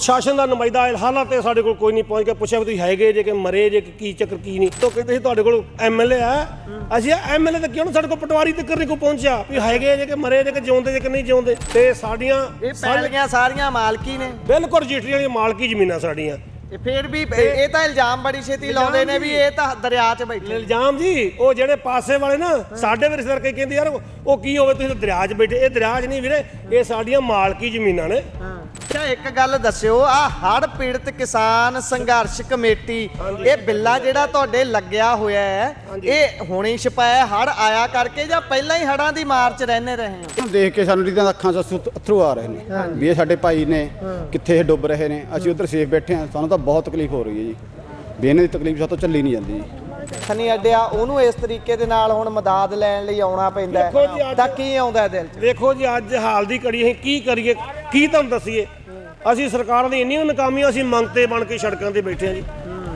ਪ੍ਰਸ਼ਾਸਨ ਦਾ ਨੁਮਾਇੰਦਾ ਹਾਲਾਂ ਤੇ ਸਾਡੇ ਕੋਲ ਕੋਈ ਨਹੀਂ ਪਹੁੰਚ ਕੇ ਪੁੱਛਿਆ ਵੀ ਤੁਸੀਂ ਹੈਗੇ ਜੇ ਕਿ ਮਰੇ ਜੇ ਕੀ ਚੱਕਰ ਕੀ ਨਹੀਂ। ਤਾਂ ਕਹਿੰਦੇ ਸੀ ਤੁਹਾਡੇ ਕੋਲ ਐਮਐਲਏ ਆ, ਅਸੀਂ ਐਮਐਲਏ ਤਾਂ ਕਿਉਂ ਸਾਡੇ ਕੋਲ ਪਟਵਾਰੀ ਤੱਕ ਨਹੀਂ ਕੋਈ ਪਹੁੰਚਿਆ ਵੀ ਹੈਗੇ ਜੇ ਕਿ ਮਰੇ ਜੇ ਕਿ ਜਿਉਂਦੇ ਜੇ ਕਿ ਨਹੀਂ ਜਿਉਂਦੇ। ਤੇ ਸਾਡੀਆਂ ਇਹ ਪੈਲੀਆਂ ਸਾਰੀਆਂ ਮਾਲਕੀ ਨੇ, ਬਿਲਕੁਲ ਰਜਿਸਟਰੀਆਂ ਦੀਆਂ ਮਾਲਕੀ ਜ਼ਮੀਨਾਂ ਸਾਡੀਆਂ। ਫਿਰ ਵੀ ਇਹ ਤਾਂ ਇਲਜ਼ਾਮ ਬੜੀ ਛੇਤੀ ਲਾਉਂਦੇ ਨੇ ਵੀ ਇਹ ਤਾਂ ਦਰਿਆ 'ਚ ਬੈਠੇ। ਇਲਜ਼ਾਮ ਜੀ ਉਹ ਜਿਹੜੇ ਪਾਸੇ ਵਾਲੇ ਨਾ ਸਾਡੇ ਵੀ ਰਿਸ਼ਤੇਦਾਰ ਕਈ ਕਹਿੰਦੇ ਯਾਰ ਉਹ ਕੀ ਹੋਵੇ ਤੁਸੀਂ ਤਾਂ ਦਰਿਆ 'ਚ ਬੈਠੇ। ਇਹ ਦਰਿਆ 'ਚ ਨਹੀਂ ਵੀਰੇ, ਇਹ ਸਾਡੀਆਂ ਮਾਲਕੀ ਜ਼ਮੀਨਾਂ ਨੇ। ਅੱਛਾ ਇੱਕ ਗੱਲ ਦੱਸਿਓ, ਆ ਹੜ੍ਹ ਪੀੜਤ ਕਿਸਾਨ ਸੰਘਰਸ਼ ਕਮੇਟੀ ਇਹ ਬਿੱਲਾ ਜਿਹੜਾ ਤੁਹਾਡੇ ਲੱਗਿਆ ਹੋਇਆ ਹੈ ਇਹ ਹੁਣੇ ਛਪਾਇਆ ਹੜ੍ਹ ਆਇਆ ਕਰਕੇ ਜਾਂ ਪਹਿਲਾਂ ਹੀ ਹੜ੍ਹਾਂ ਦੀ ਮਾਰ 'ਚ ਰਹਿੰਦੇ ਰਹੇ ਹੋ? ਦੇਖ ਕੇ ਸਾਨੂੰ ਰੀਤਾਂ ਅੱਖਾਂ 'ਚ ਅਥਰੂ ਆ ਰਹੇ ਨੇ ਵੀ ਇਹ ਸਾਡੇ ਭਾਈ ਨੇ ਕਿੱਥੇ ਇਹ ਡੁੱਬ ਰਹੇ ਨੇ, ਅਸੀਂ ਉੱਧਰ ਸੇਫ ਬੈਠੇ ਹਾਂ। ਸਾਨੂੰ ਤਾਂ ਬਹੁਤ ਤਕਲੀਫ ਹੋ ਰਹੀ ਹੈ ਜੀ, ਵੀ ਇਹਨਾਂ ਦੀ ਤਕਲੀਫ ਸਾਤੋਂ ਚੱਲੀ ਨਹੀਂ ਜਾਂਦੀ ਜੀ। ਖਨੀ ਅੱਡਿਆ ਉਹਨੂੰ ਇਸ ਤਰੀਕੇ ਦੇ ਨਾਲ ਹੁਣ ਮਦਦ ਲੈਣ ਲਈ ਆਉਣਾ ਪੈਂਦਾ ਹੈ ਤਾਂ ਕੀ ਆਉਂਦਾ ਦਿਲ 'ਚ? ਦੇਖੋ ਜੀ ਅੱਜ ਹਾਲ ਦੀ ਘੜੀ ਅਸੀਂ ਕੀ ਕਰੀਏ, ਕੀ ਤੁਹਾਨੂੰ ਦੱਸੀਏ। ਅਸੀਂ ਸਰਕਾਰਾਂ ਦੀ ਇੰਨੀ ਨਾਕਾਮੀ, ਅਸੀਂ ਮੰਗਤੇ ਬਣ ਕੇ ਸੜਕਾਂ ਤੇ ਬੈਠੇ ਹਾਂ ਜੀ।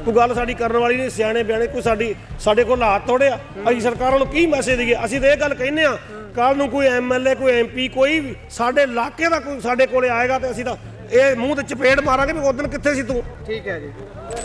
ਕੋਈ ਗੱਲ ਸਾਡੀ ਕਰਨ ਵਾਲੀ ਨਹੀਂ, ਸਿਆਣੇ ਬਿਆਣੇ ਕੋਈ ਸਾਡੇ ਕੋਲ ਹਾਲਾਤ ਥੋੜ੍ਹੇ ਆ। ਅਸੀਂ ਸਰਕਾਰਾਂ ਨੂੰ ਕੀ ਮੈਸੇਜ ਦਈਏ? ਅਸੀਂ ਤਾਂ ਇਹ ਗੱਲ ਕਹਿੰਦੇ ਆ ਕੱਲ੍ਹ ਨੂੰ ਕੋਈ ਐਮਐਲਏ ਕੋਈ ਐਮਪੀ ਕੋਈ ਵੀ ਸਾਡੇ ਇਲਾਕੇ ਦਾ ਕੋਈ ਸਾਡੇ ਕੋਲੇ ਆਏਗਾ ਤੇ ਅਸੀਂ ਤਾਂ ਇਹ ਮੂੰਹ ਤੇ ਚਪੇੜ ਮਾਰਾਂਗੇ ਵੀ ਉਦੋਂ ਕਿੱਥੇ ਸੀ ਤੂੰ। ਠੀਕ ਹੈ ਜੀ।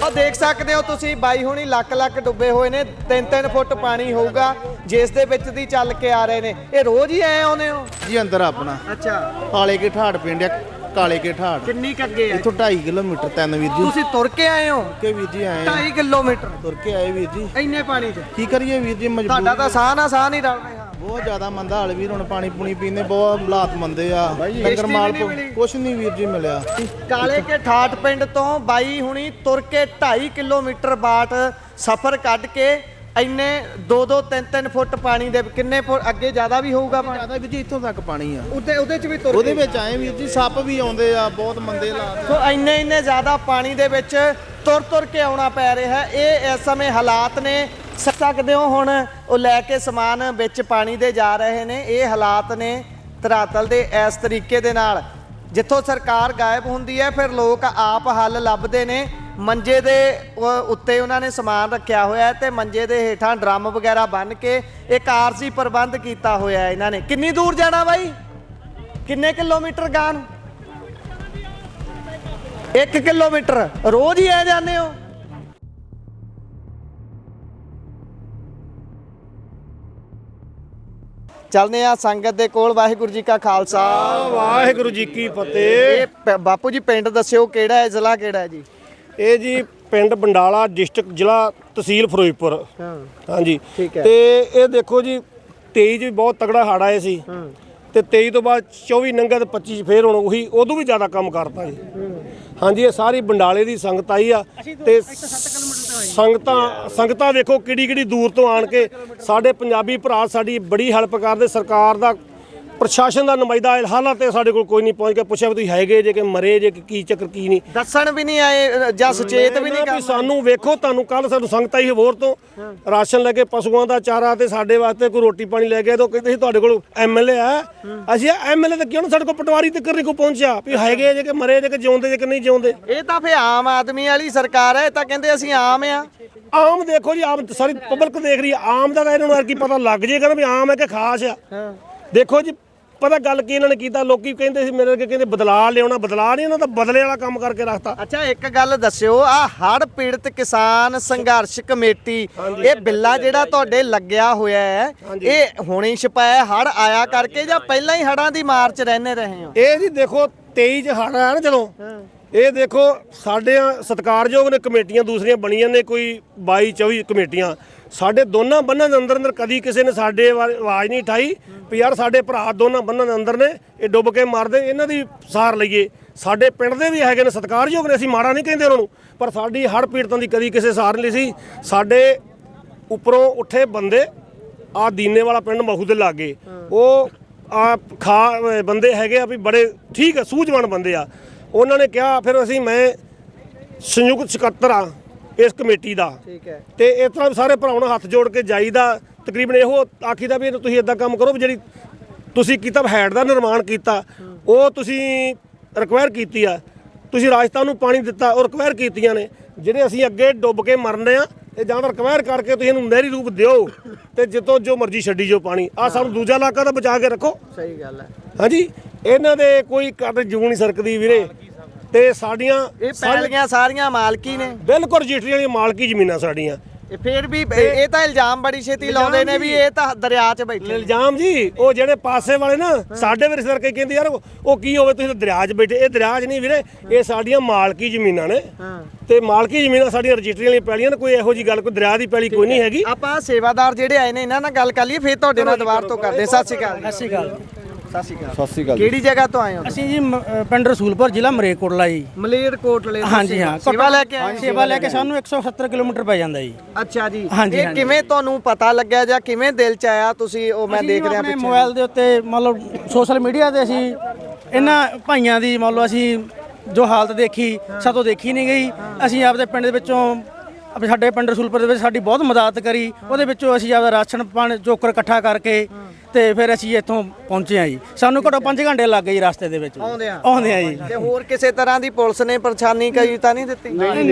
ਉਹ ਦੇਖ ਸਕਦੇ ਹੋ ਤੁਸੀਂ ਬਾਈ ਹੁਣੀ ਲੱਕ ਡੁੱਬੇ ਹੋਏ ਨੇ, 3-3 ਫੁੱਟ ਪਾਣੀ ਹੋਊਗਾ ਜਿਸ ਦੇ ਵਿੱਚ ਦੀ ਚੱਲ ਕੇ ਆ ਰਹੇ ਨੇ। ਇਹ ਰੋਜ਼ ਹੀ ਆਏ ਆਉਂਦੇ ਹੋ ਜੀ ਅੰਦਰ ਆਪਣਾ? ਅੱਛਾ। ਕਾਲੇ ਕੇ ਠਾੜ ਪਿੰਡ ਆ, ਕਾਲੇ ਕੇ ਠਾੜ ਕਿੰਨੀ ਕ ਅੱਗੇ ਆ? ਇੱਥੋਂ 2.5 ਕਿਲੋਮੀਟਰ ਤਿੰਨ ਵੀਰ ਜੀ। ਤੁਸੀਂ ਤੁਰ ਕੇ ਆਏ ਹੋ? ਕਿ ਵੀਰ ਜੀ ਆਏ 2.5 ਕਿਲੋਮੀਟਰ ਤੁਰ ਕੇ ਆਏ ਵੀਰ ਜੀ। ਇੰਨੇ ਪਾਣੀ 'ਚ ਕੀ ਕਰੀਏ ਵੀਰ ਜੀ, ਮਜਬੂਰੀ ਤੁਹਾਡਾ ਤਾਂ ਸਾਹ ਨਾ ਸਾਹ ਨਹੀਂ ਰਲ ਰਿਹਾ। ਬਹੁਤ ਜ਼ਿਆਦਾ ਮੰਦਾ ਹਾਲ ਵੀਰ, ਹੁਣ ਪਾਣੀ ਪੂਣੀ ਪੀਂਦੇ ਬਹੁਤ ਹਾਲਾਤ ਮੰਦੇ ਆ। ਡੰਗਰ ਮਾਲ ਕੁਛ ਨਹੀਂ ਵੀਰ ਜੀ ਮਿਲਿਆ। ਕਾਲੇ ਕੇ ਠਾਠ ਪਿੰਡ ਤੋਂ ਬਾਈ ਹੁਣੀ ਤੁਰ ਕੇ 2.5 ਕਿਲੋਮੀਟਰ ਬਾਟ ਸਫ਼ਰ ਕੱਢ ਕੇ ਇੰਨੇ 2-2 3-3 ਫੁੱਟ ਪਾਣੀ ਦੇ ਕਿੰਨੇ ਫੁੱਟ ਅੱਗੇ ਜ਼ਿਆਦਾ ਵੀ ਹੋਊਗਾ ਪਾਣੀ? ਜ਼ਿਆਦਾ ਵੀਰ ਜੀ, ਇੱਥੋਂ ਤੱਕ ਪਾਣੀ ਆ। ਉਹਦੇ 'ਚ ਵੀ ਤੁਰ ਉਹਦੇ ਵਿੱਚ ਆਏ ਵੀਰ ਜੀ, ਸੱਪ ਵੀ ਆਉਂਦੇ ਆ, ਬਹੁਤ ਮੰਦੇ ਹਾਲਾਤ। ਸੋ ਇੰਨੇ ਜ਼ਿਆਦਾ ਪਾਣੀ ਦੇ ਵਿੱਚ ਤੁਰ ਕੇ ਆਉਣਾ ਪੈ ਰਿਹਾ ਹੈ। ਇਹ ਇਸ ਸਮੇਂ ਹਾਲਾਤ ਨੇ, ਸਕਦੇ ਹੋ ਹੁਣ ਉਹ ਲੈ ਕੇ ਸਮਾਨ ਵਿੱਚ ਪਾਣੀ ਦੇ ਜਾ ਰਹੇ ਨੇ। ਇਹ ਹਾਲਾਤ ਨੇ ਧਰਾਤਲ ਦੇ ਇਸ ਤਰੀਕੇ ਦੇ ਨਾਲ। ਜਿੱਥੋਂ ਸਰਕਾਰ ਗਾਇਬ ਹੁੰਦੀ ਹੈ ਫਿਰ ਲੋਕ ਆਪ ਹੱਲ ਲੱਭਦੇ ਨੇ। ਮੰਜੇ ਦੇ ਉੱਤੇ ਉਹਨਾਂ ਨੇ ਸਮਾਨ ਰੱਖਿਆ ਹੋਇਆ ਹੈ ਤੇ ਮੰਜੇ ਦੇ ਹੇਠਾਂ ਡਰਮ ਵਗੈਰਾ ਬੰਨ੍ਹ ਕੇ ਇੱਕ ਆਰਜ਼ੀ ਪ੍ਰਬੰਧ ਕੀਤਾ ਹੋਇਆ ਹੈ ਇਹਨਾਂ ਨੇ। ਕਿੰਨੀ ਦੂਰ ਜਾਣਾ ਬਾਈ? ਕਿੰਨੇ ਕਿਲੋਮੀਟਰ ਗਾਂ ਨੂੰ? 1 ਕਿਲੋਮੀਟਰ। ਰੋਜ਼ ਹੀ ਆ ਜਾਂਦੇ ਹੋ? ਚੱਲਦੇ ਆ ਸੰਗਤ ਦੇ ਕੋਲ। ਵਾਹਿਗੁਰੂ ਜੀ ਕਾ ਖਾਲਸਾ ਵਾਹਿਗੁਰੂ ਜੀ ਕੀ ਫਤਿਹ। ਇਹ ਬਾਪੂ ਜੀ ਪਿੰਡ ਦੱਸਿਓ ਕਿਹੜਾ ਹੈ, ਜ਼ਿਲ੍ਹਾ ਕਿਹੜਾ ਹੈ ਜੀ? ਇਹ ਜੀ ਪਿੰਡ ਬੰਡਾਲਾ, ਡਿਸਟ੍ਰਿਕਟ ਜ਼ਿਲ੍ਹਾ ਤਹਿਸੀਲ ਫਿਰੋਜ਼ਪੁਰ। ਹਾਂਜੀ ਠੀਕ ਹੈ। ਤੇ ਇਹ ਦੇਖੋ ਜੀ 23 ਚ ਵੀ ਬਹੁਤ ਤਗੜਾ ਹੜ੍ਹ ਆਏ ਸੀ ਤੇ 23 ਤੋਂ ਬਾਅਦ 24 ਨੰਗਾ ਤੇ 25 ਫੇਰ ਹੁਣ ਉਹੀ ਉਦੋਂ ਵੀ ਜ਼ਿਆਦਾ ਕੰਮ ਕਰਤਾ ਜੀ। ਹਾਂਜੀ ਇਹ ਸਾਰੀ ਬੰਡਾਲੇ ਦੀ ਸੰਗਤ ਆਈ ਆ ਤੇ ਸੰਗਤਾਂ ਵੇਖੋ ਕਿਹੜੀ ਦੂਰ ਤੋਂ ਆਣ ਕੇ ਸਾਡੇ ਪੰਜਾਬੀ ਭਰਾ ਸਾਡੀ ਬੜੀ ਹੈਲਪ ਕਰਦੇ। ਸਰਕਾਰ ਦਾ ਪ੍ਰਸ਼ਾਸਨ ਦਾ ਨੁਮਾਇੰਦਾ ਹਾਲਾਂ ਤੇ ਸਾਡੇ ਕੋਲ ਕੋਈ ਨਹੀਂ ਪਹੁੰਚ ਕੇ ਪੁੱਛਿਆ ਵੀ ਤੁਸੀਂ ਹੈਗੇ ਜੇ ਕਿ ਮਰੇ ਜੇ ਕੀ ਚੱਕਰ ਕੀ ਨਹੀਂ। ਦੱਸਣ ਵੀ ਨਹੀਂ ਆਏ ਜਾਂ ਸੁਚੇਤ ਵੀ ਨਹੀਂ ਕਰਦੇ। ਸਾਨੂੰ ਵੇਖੋ ਤੁਹਾਨੂੰ ਕੱਲ ਸਾਨੂੰ ਸੰਗਤ ਆਈ ਹੋਰ ਤੋਂ ਰਾਸ਼ਨ ਲੈ ਕੇ, ਪਸ਼ੂਆਂ ਦਾ ਚਾਰਾ ਤੇ ਸਾਡੇ ਵਾਸਤੇ ਕੋਈ ਰੋਟੀ ਪਾਣੀ ਲੈ ਕੇ। ਤਾਂ ਕਹਿੰਦੇ ਸੀ ਤੁਹਾਡੇ ਕੋਲ ਐਮਐਲਏ ਆ, ਅਸੀਂ ਐਮਐਲਏ ਤਾਂ ਕਿਉਂ ਸਾਡੇ ਕੋਲ ਪਟਵਾਰੀ ਤੱਕ ਨਹੀਂ ਕੋਈ ਪਹੁੰਚਿਆ ਵੀ ਹੈਗੇ ਜੇ ਕਿ ਮਰੇ ਜੇ ਕਿ ਜਿਉਂਦੇ ਜੇ ਕਿ ਨਹੀਂ ਜਿਉਂਦੇ। ਇਹ ਤਾਂ ਫੇ ਆਮ ਆਦਮੀ ਵਾਲੀ ਸਰਕਾਰ ਹੈ। ਇਹ ਤਾਂ ਕਹਿੰਦੇ ਅਸੀਂ ਆਮ ਆ। ਆਮ ਦੇਖੋ ਜੀ, ਆਮ ਸਾਰੀ ਪਬਲਿਕ ਦੇਖ ਰਹੀ ਆ। ਆਮ ਦਾ ਤਾਂ ਇਹਨਾਂ ਨੂੰ ਕੀ ਪਤਾ ਲੱਗ ਜੇਗਾ ਨਾ ਵੀ ਆਮ ਹੈ ਕਿ ਖਾਸ ਆ। ਦੇਖੋ ਜੀ ਪਤਾ ਗੱਲ ਕੀ ਇਹਨਾਂ ਨੇ ਕੀਤਾ, ਲੋਕੀ ਕਹਿੰਦੇ ਸੀ ਮੇਰੇ ਅੱਗੇ ਕਹਿੰਦੇ ਬਦਲਾਅ ਲਿਆਉਣਾ, ਬਦਲਾਅ ਨਹੀਂ, ਇਹਨਾਂ ਦਾ ਬਦਲੇ ਵਾਲਾ ਕੰਮ ਕਰਕੇ ਰੱਖਤਾ। ਅੱਛਾ ਇੱਕ ਗੱਲ ਦੱਸਿਓ, ਆ ਹੜ੍ਹ ਪੀੜਤ ਕਿਸਾਨ ਸੰਘਰਸ਼ ਕਮੇਟੀ ਇਹ ਬਿੱਲਾ ਜਿਹੜਾ ਤੁਹਾਡੇ ਲੱਗਿਆ ਹੋਇਆ ਹੈ ਇਹ ਹੁਣੇ ਛਪਾਇਆ ਹੜ੍ਹ ਆਇਆ ਕਰਕੇ ਜਾਂ ਪਹਿਲਾਂ ਹੀ ਹੜ੍ਹਾਂ ਦੀ ਮਾਰ 'ਚ ਰਹਿੰਦੇ ਰਹੇ ਹੋ? ਇਹ ਜੀ ਦੇਖੋ 23 ਚ ਹੜ੍ਹ ਆਇਆ ਨਾ ਜਦੋਂ, ਇਹ ਦੇਖੋ ਸਾਡੇ ਸਤਿਕਾਰਯੋਗ ਨੇ ਕਮੇਟੀਆਂ ਦੂਸਰੀਆਂ ਬਣੀਆਂ ਨੇ, ਕੋਈ 22-24 ਕਮੇਟੀਆਂ। ਸਾਡੇ ਦੋਨਾਂ ਬੰਨਾਂ ਦੇ ਅੰਦਰ ਕਦੀ ਕਿਸੇ ਨੇ ਸਾਡੇ ਆਵਾਜ਼ ਨਹੀਂ ਉਠਾਈ ਵੀ ਯਾਰ ਸਾਡੇ ਭਰਾ ਦੋਨਾਂ ਬੰਨਾਂ ਦੇ ਅੰਦਰ ਨੇ, ਇਹ ਡੁੱਬ ਕੇ ਮਰਦੇ, ਇਹਨਾਂ ਦੀ ਸਾਰ ਲਈਏ। ਸਾਡੇ ਪਿੰਡ ਦੇ ਵੀ ਹੈਗੇ ਨੇ ਸਤਿਕਾਰਯੋਗ ਨੇ, ਅਸੀਂ ਮਾੜਾ ਨਹੀਂ ਕਹਿੰਦੇ ਉਹਨਾਂ ਨੂੰ, ਪਰ ਸਾਡੀ ਹੜ੍ਹ ਪੀੜਤਾਂ ਦੀ ਕਦੀ ਕਿਸੇ ਸਾਰ ਨਹੀਂ ਸੀ। ਸਾਡੇ ਉੱਪਰੋਂ ਉੱਠੇ ਬੰਦੇ ਆ ਦੀਨੇ ਵਾਲਾ ਪਿੰਡ ਮਹੂ ਦੇ ਲਾਗੇ, ਉਹ ਬੰਦੇ ਹੈਗੇ ਆ ਵੀ ਬੜੇ ਠੀਕ ਆ, ਸੂਝਵਾਨ ਬੰਦੇ ਆ। ਉਹਨਾਂ ਨੇ ਕਿਹਾ ਫਿਰ ਮੈਂ ਸੰਯੁਕਤ ਸਕੱਤਰ ਆ ਇਸ ਕਮੇਟੀ ਦਾ। ਠੀਕ ਹੈ। ਤੇ ਇਸ ਤਰ੍ਹਾਂ ਸਾਰੇ ਭਰਾਵਾਂ ਨੂੰ ਹੱਥ ਜੋੜ ਕੇ ਜਾਈਦਾ। ਤਕਰੀਬਨ ਇਹੋ ਆਖੀਦਾ ਵੀ ਤੁਸੀਂ ਇਦਾਂ ਕੰਮ ਕਰੋ ਵੀ ਜਿਹੜੀ ਤੁਸੀਂ ਕੀਤਾ ਹੈਡ ਦਾ ਨਿਰਮਾਣ ਕੀਤਾ ਉਹ ਤੁਸੀਂ ਰਿਕਵਾਇਰ ਕੀਤੀ ਆ, ਤੁਸੀਂ ਰਾਜਸਥਾਨ ਨੂੰ ਪਾਣੀ ਦਿੱਤਾ ਉਹ ਰਿਕਵਾਇਰ ਕੀਤੀਆਂ ਨੇ। ਜਿਹੜੇ ਅਸੀਂ ਅੱਗੇ ਡੁੱਬ ਕੇ ਮਰਨੇ ਆ ਇਹ ਜਾਂ ਤਾਂ ਰਿਕਵਾਇਰ ਕਰਕੇ ਤੁਸੀਂ ਇਹਨੂੰ ਨਹਿਰੀ ਰੂਪ ਦਿਓ ਤੇ ਜਿੱਤੋਂ ਜੋ ਮਰਜ਼ੀ ਛੱਡੀ ਜੋ ਪਾਣੀ। ਆ ਸਾਨੂੰ ਦੂਜਾ ਇਲਾਕਾ ਤਾਂ ਬਚਾ ਕੇ ਰੱਖੋ। ਸਹੀ ਗੱਲ ਹੈ। ਹਾਂਜੀ ਇਹਨਾਂ ਦੇ ਕੋਈ ਕੱਟ ਜੂ ਨਹੀਂ ਸਰਕਦੀ ਵੀਰੇ। ਤੇ ਸਾਡੀਆਂ ਇਹ ਪੈਲੀਆਂ ਸਾਰੀਆਂ ਮਾਲਕੀ ਨੇ ਬਿਲਕੁਲ ਰਜਿਸਟਰੀ ਵਾਲੀਆਂ ਮਾਲਕੀ ਜ਼ਮੀਨਾਂ ਸਾਡੀਆਂ। ਇਹ ਫੇਰ ਵੀ ਇਹ ਤਾਂ ਇਲਜ਼ਾਮ ਬੜੀ ਛੇਤੀ ਲਾਉਂਦੇ ਨੇ ਵੀ ਇਹ ਤਾਂ ਦਰਿਆ 'ਚ ਬੈਠੇ। ਇਲਜ਼ਾਮ ਜੀ ਉਹ ਜਿਹੜੇ ਪਾਸੇ ਵਾਲੇ ਨਾ ਸਾਡੇ ਵੀ ਰਿਸ਼ਤੇਦਾਰ ਕਈ ਕਹਿੰਦੇ ਯਾਰ ਉਹ ਕੀ ਹੋਵੇ ਤੁਸੀਂ ਤਾਂ ਦਰਿਆ 'ਚ ਬੈਠੇ। ਇਹ ਦਰਿਆ 'ਚ ਨਹੀਂ ਵੀਰੇ, ਇਹ ਸਾਡੀਆਂ ਮਾਲਕੀ ਜ਼ਮੀਨਾਂ ਨੇ ਤੇ ਮਾਲਕੀ ਜ਼ਮੀਨਾਂ ਸਾਡੀਆਂ ਰਜਿਸਟਰੀ ਵਾਲੀਆਂ ਪੈਲੀਆਂ ਨੇ। ਕੋਈ ਇਹੋ ਜੀ ਗੱਲ ਕੋਈ ਦਰਿਆ ਦੀ ਪੈਲੀ ਕੋਈ ਨਹੀਂ ਹੈਗੀ। ਆਪਾਂ ਸੇਵਾਦਾਰ ਜਿਹੜੇ ਆਏ ਨੇ ਇਹਨਾਂ ਨਾਲ ਗੱਲ ਕਰ ਲਈਏ ਫੇਰ ਤੁਹਾਡੇ ਨਾਲ ਦੁਬਾਰਾ ਤੋਂ ਕਰਦੇ। ਸਤਿ ਸ਼੍ਰੀ ਅਕਾਲ। ਸਤਿ ਸ਼੍ਰੀ ਅਕਾਲ। ਸਤਿ ਸ਼੍ਰੀ ਅਕਾਲ। ਸਤਿ ਸ੍ਰੀ ਅਕਾਲ। ਕਿਹੜੀ ਜਗ੍ਹਾ ਤੋਂ ਆਏ ਹੋ? ਅਸੀਂ ਜੀ ਪਿੰਡ ਰਸੂਲਪੁਰ ਜ਼ਿਲ੍ਹਾ ਮਰੇਕੋਟਲਾ ਜੀ। ਮਲੇਰਕੋਟਲੇ ਤੋਂ ਹਾਂਜੀ ਹਾਂ, ਸੇਵਾ ਲੈ ਕੇ ਆਏ? ਸੇਵਾ ਲੈ ਕੇ ਸਾਨੂੰ 170 ਕਿਲੋਮੀਟਰ ਪੈ ਜਾਂਦਾ ਜੀ। ਅੱਛਾ ਜੀ। ਹਾਂਜੀ, ਇਹ ਹਾਂਜੀ। ਕਿਵੇਂ ਤੁਹਾਨੂੰ ਪਤਾ ਲੱਗਿਆ ਜਾਂ ਕਿਵੇਂ ਦਿਲ 'ਚ ਆਇਆ? ਤੁਸੀਂ ਉਹ ਮੈਂ ਦੇਖ ਰਿਹਾ ਆਪਣੇ ਪਿੱਛੇ ਮੋਬਾਈਲ ਦੇ ਉੱਤੇ ਮੰਨ ਲਓ ਸੋਸ਼ਲ ਮੀਡੀਆ ਤੇ ਅਸੀਂ ਇਹਨਾਂ ਭਾਈਆਂ ਦੀ ਮੰਨ ਲਓ ਅਸੀਂ ਜੋ ਹਾਲਤ ਦੇਖੀ, ਸਾਤੋਂ ਦੇਖੀ ਨਹੀਂ ਗਈ। ਅਸੀਂ ਆਪਦੇ ਪਿੰਡ ਦੇ ਵਿੱਚੋਂ ਸਾਡੇ ਪਿੰਡ ਰਸੂਲਪੁਰ ਦੇ ਵਿੱਚ ਸਾਡੀ ਬਹੁਤ ਮਦਦ ਕਰੀ। ਉਹਦੇ ਵਿੱਚੋਂ ਅਸੀਂ ਆਪਦਾ ਰਾਸ਼ਨ ਪਾਣੀ ਚੋਕਰ ਇਕੱਠਾ ਕਰਕੇ ਤੇ ਫਿਰ ਅਸੀਂ ਇੱਥੋਂ ਪਹੁੰਚੇ ਆ ਜੀ। ਸਾਨੂੰ ਘੱਟੋ 5 ਘੰਟੇ ਲੱਗ ਗਏ ਜੀ ਰਸਤੇ ਦੇ ਵਿੱਚ ਆਉਂਦੇ ਆ ਜੀ। ਤੇ ਹੋਰ ਕਿਸੇ ਤਰ੍ਹਾਂ ਦੀ ਪੁਲਿਸ ਨੇ ਪਰੇਸ਼ਾਨੀ ਕਰੀ ਤਾਂ ਨਹੀਂ ਦਿੱਤੀ?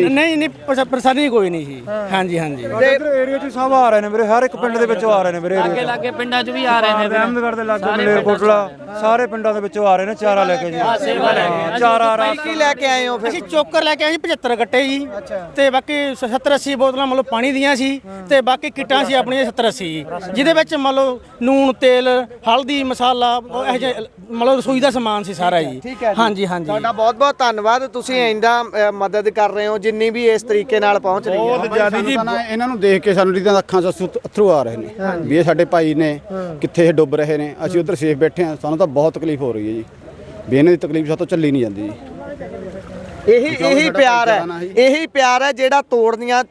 ਨਹੀਂ ਪਰੇਸ਼ਾਨੀ ਕੋਈ ਨਹੀਂ ਜੀ। ਹਾਂਜੀ ਹਾਂਜੀ। ਏਰੀਆ 'ਚ ਸਭ ਆ ਰਹੇ ਨੇ ਵੀਰੇ, ਹਰ ਇੱਕ ਪਿੰਡ ਦੇ ਵਿੱਚੋਂ ਆ ਰਹੇ ਨੇ ਵੀਰੇ। ਲਾਗੇ ਲਾਗੇ ਪਿੰਡਾਂ 'ਚ ਵੀ ਆ ਰਹੇ ਨੇ ਅਹਿਮਦਗੜ੍ਹ ਦੇ ਲਾਗੇ ਮਲੇਰਕੋਟਲਾ ਸਾਰੇ ਪਿੰਡਾਂ ਦੇ ਵਿੱਚੋਂ ਆ ਰਹੇ ਨੇ ਚਾਰਾ ਲੈ ਕੇ ਜੀ। ਚਾਰਾ ਕੀ ਲੈ ਕੇ ਆਏ ਹੋ ਫਿਰ? ਅਸੀਂ ਚੋਕਰ ਲੈ ਕੇ ਆਏ ਜੀ 75 ਗੱਟੇ ਜੀ ਤੇ ਬਾਕੀ 70-80 ਬੋਤਲਾਂ ਮੰਨ ਲਓ ਪਾਣੀ ਦੀਆਂ ਸੀ ਤੇ ਬਾਕੀ ਕਿੱਟਾਂ ਸੀ ਆਪਣੀਆਂ 70-80 ਜੀ, ਜਿਹਦੇ ਵਿੱਚ ਮੰਨ ਲਓ ਨੂਣ ਤੇਲ ਹਲਦੀ ਮਸਾਲਾ ਇਹ ਜਿਹੇ ਮੰਨ ਲਓ ਰਸੋਈ ਦਾ ਸਮਾਨ ਸੀ ਸਾਰਾ ਜੀ। ਹਾਂਜੀ ਹਾਂਜੀ। ਤੁਹਾਡਾ ਬਹੁਤ ਬਹੁਤ ਧੰਨਵਾਦ। ਤੁਸੀਂ ਇੰਨਾ ਮਦਦ ਕਰ ਰਹੇ ਹੋ ਜਿੰਨੀ ਵੀ ਇਸ ਤਰੀਕੇ ਨਾਲ ਪਹੁੰਚ ਰਹੀ ਹੈ। ਬਹੁਤ ਜ਼ਿਆਦਾ ਜੀ। ਇਹਨਾਂ ਨੂੰ ਦੇਖ ਕੇ ਸਾਨੂੰ ਰੀਤਾਂ ਅੱਖਾਂ 'ਚ ਅਥਰੂ ਆ ਰਹੇ ਨੇ ਵੀ ਇਹ ਸਾਡੇ ਭਾਈ ਨੇ ਕਿੱਥੇ ਇਹ ਡੁੱਬ ਰਹੇ ਨੇ। ਅਸੀਂ ਉਧਰ ਸੇਫ ਬੈਠੇ ਹਾਂ, ਸਾਨੂੰ ਤਾਂ ਬਹੁਤ ਤਕਲੀਫ ਹੋ ਰਹੀ ਹੈ ਜੀ ਵੀ ਇਹਨਾਂ ਦੀ ਤਕਲੀਫ ਸਾਤੋਂ ਚੱਲੀ ਨਹੀਂ ਜਾਂਦੀ ਜੀ। ਇਹੀ ਪਿਆਰ ਹੈ, ਇਹੀ ਪਿਆਰ ਹੈ ਜਿਹੜਾ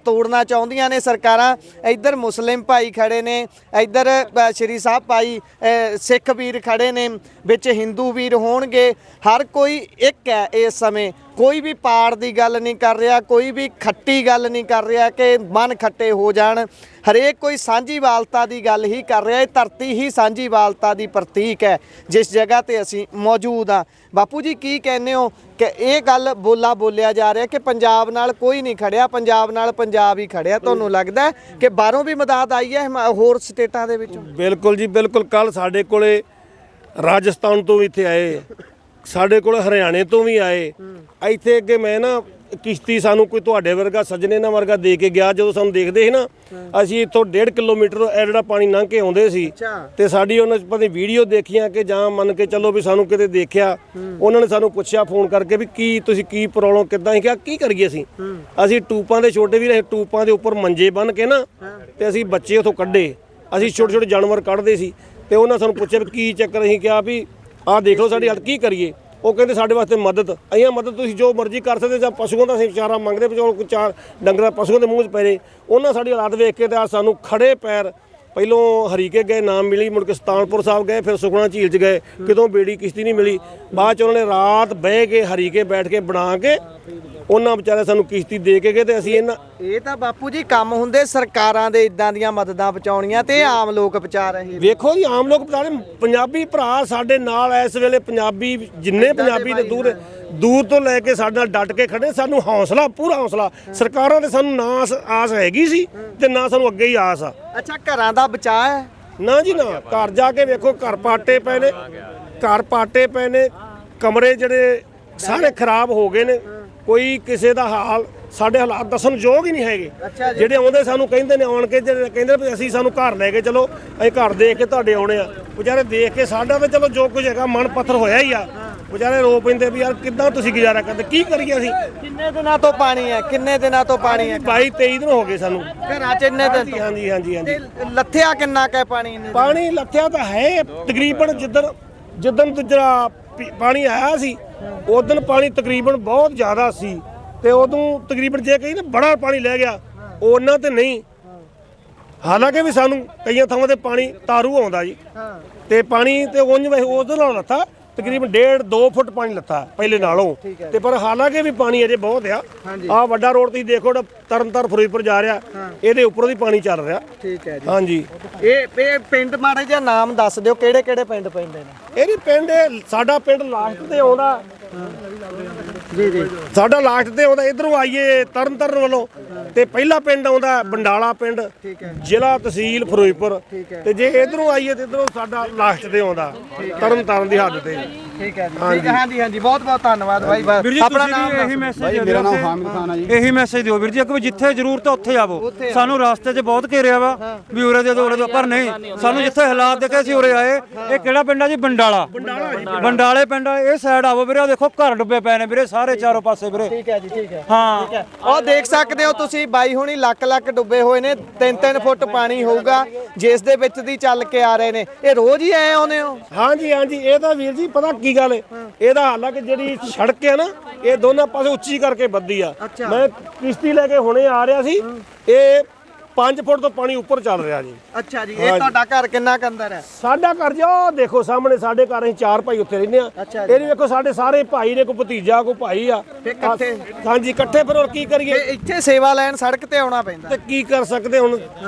ਤੋੜਨਾ ਚਾਹੁੰਦੀਆਂ ਨੇ ਸਰਕਾਰਾਂ। ਇੱਧਰ ਮੁਸਲਿਮ ਭਾਈ ਖੜੇ ਨੇ, ਇੱਧਰ ਸ਼੍ਰੀ ਸਾਹਿਬ ਭਾਈ ਸਿੱਖ ਵੀਰ ਖੜੇ ਨੇ, ਵਿੱਚ ਹਿੰਦੂ ਵੀਰ ਹੋਣਗੇ। ਹਰ ਕੋਈ ਇੱਕ ਹੈ ਇਸ ਸਮੇਂ। ਕੋਈ ਵੀ ਪਾੜ ਦੀ ਗੱਲ ਨਹੀਂ ਕਰ ਰਿਹਾ, ਕੋਈ ਵੀ ਖੱਟੀ ਗੱਲ ਨਹੀਂ ਕਰ ਰਿਹਾ ਕਿ ਮਨ ਖੱਟੇ ਹੋ ਜਾਣ। ਹਰੇਕ ਕੋਈ ਸਾਂਝੀਵਾਲਤਾ ਦੀ ਗੱਲ ਹੀ ਕਰ ਰਿਹਾ। ਇਹ ਧਰਤੀ ਹੀ ਸਾਂਝੀਵਾਲਤਾ ਦੀ ਪ੍ਰਤੀਕ ਹੈ ਜਿਸ ਜਗ੍ਹਾ ਤੇ ਅਸੀਂ ਮੌਜੂਦ ਹਾਂ। ਬਾਪੂ ਜੀ ਕੀ ਕਹਿੰਦੇ ਹੋ ਕਿ ਇਹ ਗੱਲ ਬੋਲਿਆ ਜਾ ਰਿਹਾ ਕਿ ਪੰਜਾਬ ਨਾਲ ਕੋਈ ਨਹੀਂ ਖੜਿਆ, ਪੰਜਾਬ ਨਾਲ ਪੰਜਾਬ ਹੀ ਖੜਿਆ। ਤੁਹਾਨੂੰ ਲੱਗਦਾ ਕਿ ਬਾਹਰੋਂ ਵੀ ਮਦਦ ਆਈ ਹੈ ਹੋਰ ਸਟੇਟਾਂ ਦੇ ਵਿੱਚੋਂ? ਬਿਲਕੁਲ ਜੀ ਬਿਲਕੁਲ। ਕੱਲ ਸਾਡੇ ਕੋਲੇ ਰਾਜਸਥਾਨ ਤੋਂ ਵੀ ਇੱਥੇ ਆਏ, ਸਾਡੇ ਕੋਲ ਹਰਿਆਣੇ ਤੋਂ ਵੀ ਆਏ। ਇੱਥੇ ਅੱਗੇ ਮੈਂ ਨਾ ਕਿਸ਼ਤੀ ਸਾਨੂੰ ਕੋਈ ਤੁਹਾਡੇ ਵਰਗਾ ਸੱਜਣੇ ਨਾਲ ਵਰਗਾ ਦੇ ਕੇ ਗਿਆ। ਜਦੋਂ ਸਾਨੂੰ ਦੇਖਦੇ ਸੀ ਨਾ, ਅਸੀਂ ਇੱਥੋਂ 1.5 ਕਿਲੋਮੀਟਰ ਇਹ ਜਿਹੜਾ ਪਾਣੀ ਲੰਘ ਕੇ ਆਉਂਦੇ ਸੀ ਤੇ ਸਾਡੀ ਉਹਨਾਂ ਪਤਾ ਵੀਡੀਓ ਦੇਖੀਆਂ ਕਿ ਜਾਂ ਮੰਨ ਕੇ ਚੱਲੋ ਵੀ ਸਾਨੂੰ ਕਿਤੇ ਦੇਖਿਆ। ਉਹਨਾਂ ਨੇ ਸਾਨੂੰ ਪੁੱਛਿਆ ਫੋਨ ਕਰਕੇ ਵੀ ਕੀ ਤੁਸੀਂ ਕੀ ਪ੍ਰੋਬਲਮ ਕਿੱਦਾਂ। ਅਸੀਂ ਕਿਹਾ ਕੀ ਕਰੀਏ ਅਸੀਂ ਟੂਪਾਂ ਦੇ ਛੋਟੇ ਵੀ ਰਹੇ, ਟੂਪਾਂ ਦੇ ਉੱਪਰ ਮੰਜੇ ਬੰਨ੍ਹ ਕੇ ਨਾ ਤੇ ਅਸੀਂ ਬੱਚੇ ਉੱਥੋਂ ਕੱਢੇ। ਅਸੀਂ ਛੋਟੇ ਛੋਟੇ ਜਾਨਵਰ ਕੱਢਦੇ ਸੀ ਤੇ ਉਹਨਾਂ ਸਾਨੂੰ ਪੁੱਛਿਆ ਵੀ ਕੀ ਚੱਕਰ। ਅਸੀਂ ਕਿਹਾ ਵੀ ਆਹ ਦੇਖ ਲਓ ਸਾਡੀ ਹਾਲਤ, ਕੀ ਕਰੀਏ। ਉਹ ਕਹਿੰਦੇ ਸਾਡੇ ਵਾਸਤੇ ਮਦਦ ਤੁਸੀਂ ਜੋ ਮਰਜ਼ੀ ਕਰ ਸਕਦੇ। ਜਾਂ ਪਸ਼ੂਆਂ ਦਾ ਅਸੀਂ ਚਾਰਾ ਮੰਗਦੇ ਚਲੋ ਕੋਈ ਚਾਰ ਡੰਗਰਾਂ ਪਸ਼ੂਆਂ ਦੇ ਮੂੰਹ 'ਚ ਪੈ ਜੇ। ਉਹਨਾਂ ਸਾਡੀ ਹਾਲਾਤ ਵੇਖ ਕੇ ਤੇ ਸਾਨੂੰ ਖੜੇ ਪੈਰ ਪਹਿਲੋਂ ਹਰੀਕੇ ਗਏ, ਨਾ ਮਿਲੀ। ਮੁੜ ਕੇ ਸੁਲਤਾਨਪੁਰ ਸਾਹਿਬ ਗਏ, ਫਿਰ ਸੁਖਨਾ ਝੀਲ 'ਚ ਗਏ, ਕਿਤੋਂ ਬੇੜੀ ਕਿਸ਼ਤੀ ਨਹੀਂ ਮਿਲੀ। ਬਾਅਦ 'ਚ ਉਹਨਾਂ ਨੇ ਰਾਤ ਬਹਿ ਕੇ ਹਰੀਕੇ ਬੈਠ ਕੇ ਬਣਾ ਕੇ ਉਹਨਾਂ ਵਿਚਾਰੇ ਸਾਨੂੰ ਕਿਸ਼ਤੀ ਦੇ ਕੇ ਗਏ। ਤੇ ਅਸੀਂ ਇਹ ਤਾਂ ਬਾਪੂ ਜੀ ਕੰਮ ਹੁੰਦੇ ਸਰਕਾਰਾਂ ਦੇ ਇਦਾਂ ਦੀਆਂ ਮਦਦਾਂ ਪਹੁੰਚਾਉਣੀਆਂ ਤੇ ਆਮ ਲੋਕ ਪਹੁੰਚਾ ਰਹੇ। ਵੇਖੋ ਜੀ ਆਮ ਲੋਕ ਪਹੁੰਚਾ ਰਹੇ। ਪੰਜਾਬੀ ਭਰਾ ਸਾਡੇ ਨਾਲ ਇਸ ਵੇਲੇ, ਪੰਜਾਬੀ ਜਿੰਨੇ ਪੰਜਾਬੀ ਨੇ ਦੂਰ ਤੋਂ ਲੈ ਕੇ ਸਾਡੇ ਨਾਲ ਡਟ ਕੇ ਖੜੇ। ਸਾਨੂੰ ਹੌਸਲਾ, ਪੂਰਾ ਹੌਸਲਾ। ਸਰਕਾਰਾਂ ਦੇ ਸਾਨੂੰ ਨਾ ਆਸ ਹੈਗੀ ਸੀ ਤੇ ਨਾ ਸਾਨੂੰ ਅੱਗੇ ਹੀ ਆਸ ਆ। ਅੱਛਾ, ਘਰਾਂ ਦਾ ਬਚਾਅ ਹੈ? ਨਾ ਜੀ ਨਾ। ਘਰ ਜਾ ਕੇ ਵੇਖੋ, ਘਰ ਪਾਟੇ ਪਏ ਨੇ, ਕਮਰੇ ਜਿਹੜੇ ਸਾਰੇ ਖਰਾਬ ਹੋ ਗਏ ਨੇ। ਕੋਈ ਕਿਸੇ ਦਾ ਹਾਲ, ਸਾਡੇ ਹਾਲਾਤ ਦੱਸਣ ਯੋਗ ਹੀ ਨਹੀਂ ਹੈਗੇ। ਜਿਹੜੇ ਆਉਂਦੇ ਸਾਨੂੰ ਕਹਿੰਦੇ ਨੇ, ਆਉਣ ਕੇ ਜਿਹੜੇ ਕਹਿੰਦੇ ਵੀ ਅਸੀਂ ਸਾਨੂੰ ਘਰ ਲੈ ਕੇ ਚਲੋ, ਅਸੀਂ ਘਰ ਦੇਖ ਕੇ ਤੁਹਾਡੇ ਆਉਣੇ ਆ। ਵਿਚਾਰੇ ਦੇਖ ਕੇ ਸਾਡਾ ਤਾਂ ਚਲੋ ਜੋ ਕੁਝ ਹੈਗਾ ਮਨ ਪੱਥਰ ਹੋਇਆ ਹੀ ਆ। ਵਿਚਾਰੇ ਰੋ ਪੈਂਦੇ ਵੀ ਯਾਰ ਕਿੱਦਾਂ ਤੁਸੀਂ ਗੁਜ਼ਾਰਾ ਕਰਦੇ, ਕੀ ਕਰੀਏ ਅਸੀਂ। ਕਿੰਨੇ ਦਿਨਾਂ ਤੋਂ ਪਾਣੀ ਹੈ? 22-23 ਦਿਨ ਹੋ ਗਏ ਸਾਨੂੰ ਘਰਾਂ 'ਚ ਇੰਨੇ ਦਿਨ ਤੋਂ? ਹਾਂਜੀ। ਲੱਥਿਆ ਕਿੰਨਾ ਕੁ ਪਾਣੀ? ਪਾਣੀ ਲੱਥਿਆ ਤਾਂ ਹੈ ਤਕਰੀਬਨ ਜਿੱਦਣ ਦੂਜਾ ਪਾਣੀ ਆਇਆ ਸੀ ਉਦੋਂ ਪਾਣੀ ਤਕਰੀਬਨ ਬਹੁਤ ਜ਼ਿਆਦਾ ਸੀ। ਤੇ ਉਦੋਂ ਤਕਰੀਬਨ ਜੇ ਕਹੀ ਨਾ ਬੜਾ ਪਾਣੀ ਲੈ ਗਿਆ, ਉਹਨਾਂ ਤੇ ਨਹੀਂ। ਹਾਲਾਂਕਿ ਵੀ ਸਾਨੂੰ ਕਈਆਂ ਥਾਵਾਂ ਤੇ ਪਾਣੀ ਤਾਰੂ ਆਉਂਦਾ ਜੀ। ਤੇ ਪਾਣੀ ਤੇ ਉਂਝ ਉਹਦੇ ਨਾਲ ਲੱਥਾ ਤਕਰੀਬਨ 1.5-2 ਫੁੱਟ ਪਾਣੀ ਲੱਥਾ ਪਹਿਲੇ ਨਾਲੋਂ। ਤੇ ਪਰ ਹਾਲਾਂਕਿ ਵੀ ਪਾਣੀ ਅਜੇ ਬਹੁਤ ਆ। ਆਹ ਵੱਡਾ ਰੋਡ ਤੁਸੀਂ ਦੇਖੋ, ਤਰਨਤਾਰਨ ਫਿਰੋਜ਼ਪੁਰ ਜਾ ਰਿਹਾ, ਇਹਦੇ ਉੱਪਰੋਂ ਦੀ ਪਾਣੀ ਚੱਲ ਰਿਹਾ। ਠੀਕ ਹੈ ਜੀ। ਹਾਂਜੀ। ਇਹ ਪਿੰਡ ਮਾੜੇ ਜਿਹਾ ਨਾਮ ਦੱਸ ਦਿਓ, ਕਿਹੜੇ ਪਿੰਡ ਪੈਂਦੇ ਨੇ? ਇਹਦੀ ਪਿੰਡ, ਸਾਡਾ ਪਿੰਡ ਲਾਸਟ ਤੇ ਆਉਂਦਾ। ਜੀ ਜੀ ਸਾਡਾ ਲਾਸਟ ਤੇ ਆਉਂਦਾ ਇਧਰੋਂ ਆਈਏ ਤਰਨਤਾਰਨ ਵੱਲੋਂ ਤੇ ਪਹਿਲਾ ਪਿੰਡ ਆਉਂਦਾ ਬੰਡਾਲਾ ਪਿੰਡ, ਜ਼ਿਲ੍ਹਾ ਤਹਿਸੀਲ ਫਿਰੋਜ਼ਪੁਰ, ਤੇ ਜੇ ਇਧਰੋਂ ਆਈਏ ਤੇ ਇਧਰੋਂ ਸਾਡਾ ਲਾਸਟ ਤੇ ਆਉਂਦਾ ਤਰਨਤਾਰਨ ਦੀ ਹੱਦ ਤੇ। ਠੀਕ ਹੈ ਜੀ, ਠੀਕ ਹੈ, ਹਾਂਜੀ ਹਾਂਜੀ, ਬਹੁਤ ਬਹੁਤ ਧੰਨਵਾਦ ਬਾਈ। ਵੀਰ ਜੀ ਆਪਣਾ ਤੁਸੀਂ ਨਾਮ ਵੀ ਇਹੀ ਦੱਸੋ। ਮੈਸੇਜ ਭਾਈ ਦਿਓ ਮੇਰਾ ਨਾਮ ਹਾਮਿਦ ਖਾਨ ਆ ਜੀ। ਇਹੀ ਮੈਸੇਜ ਦਿਓ ਵੀਰ ਜੀ ਕਿ ਜਿੱਥੇ ਜ਼ਰੂਰਤ ਹੈ ਉੱਥੇ ਆਵੋ। ਸਾਨੂੰ ਰਸਤੇ 'ਚ ਬਹੁਤ ਘੇਰਿਆ ਵਾ ਵੀ ਉਰੇ ਦੇ ਉਰੇ ਦੇ, ਪਰ ਨਹੀਂ, ਸਾਨੂੰ ਜਿੱਥੇ ਹਾਲਾਤ ਦੇਖੇ ਅਸੀਂ ਉਰੇ ਆਏ। ਇਹ ਕਿਹੜਾ ਪਿੰਡ ਆ ਜੀ? ਬੰਡਾਲਾ, ਬੰਡਾਲੇ ਪਿੰਡ ਇਹ ਸਾਈਡ ਆਵੋ ਵੀਰੇ। ਆਹ ਦੇਖੋ ਘਰ ਡੁੱਬੇ ਪਏ ਨੇ ਵੀਰੇ ਸਾਰੇ ਚਾਰੋਂ ਪਾਸੇ ਵੀਰੇ। ਠੀਕ ਹੈ ਜੀ, ਠੀਕ ਹੈ। ਹਾਂ ਉਹ ਦੇਖ ਸਕਦੇ ਹੋ ਤੁਸੀਂ, ਬਾਈ ਹੁਣੀ ਲੱਕ ਲੱਕ ਡੁੱਬੇ ਹੋਏ ਨੇ। 3-3 ਫੁੱਟ ਪਾਣੀ ਹੋਊਗਾ ਜਿਸ ਦੇ ਵਿੱਚ ਦੀ ਚੱਲ ਕੇ ਆ ਰਹੇ ਨੇ। ਇਹ ਰੋਜ਼ ਹੀ ਆਏ ਆਉਂਦੇ ਹੋ? ਹਾਂਜੀ ਹਾਂਜੀ, ਇਹ ਤਾਂ ਵੀਰ ਜੀ ਪਤਾ ਕੀ ਗੱਲ ਹੈ, ਇਹਦਾ ਹਾਲ ਆ ਕਿ ਜਿਹੜੀ ਸੜਕ ਹੈ ਨਾ, ਇਹ ਦੋਨਾਂ ਪਾਸੇ ਉੱਚੀ ਕਰਕੇ ਵੱਧਦੀ ਆ। ਮੈਂ ਕਿਸ਼ਤੀ ਲੈ ਕੇ ਹੁਣੇ ਆ ਰਿਹਾ ਸੀ, ਇਹ 5 ਫੁੱਟ ਤੋਂ ਪਾਣੀ ਉੱਪਰ ਚੱਲ ਰਿਹਾ ਜੀ। ਅੱਛਾ ਜੀ, ਇਹ ਤੁਹਾਡਾ ਘਰ ਕਿੰਨਾ ਕੁ ਅੰਦਰ ਹੈ? ਸਾਡਾ ਘਰ ਜੀ ਉਹ ਦੇਖੋ ਸਾਹਮਣੇ, ਸਾਡੇ ਘਰ ਅਸੀਂ 4 ਭਾਈ ਉੱਥੇ ਰਹਿੰਦੇ ਆ। ਇਹ ਵੇਖੋ ਸਾਡੇ ਸਾਰੇ ਭਾਈ ਨੇ, ਕੋਈ ਭਤੀਜਾ ਕੋਈ ਭਾਈ ਆ। ਇਕੱਠੇ? ਹਾਂਜੀ ਇਕੱਠੇ, ਫਿਰ ਹੋਰ ਕੀ ਕਰੀਏ? ਤੇ ਇੱਥੇ ਸੇਵਾ ਲੈਣ ਸੜਕ ਤੇ ਆਉਣਾ ਪੈਂਦਾ। ਤੇ ਕੀ ਕਰ ਸਕਦੇ ਹੁਣ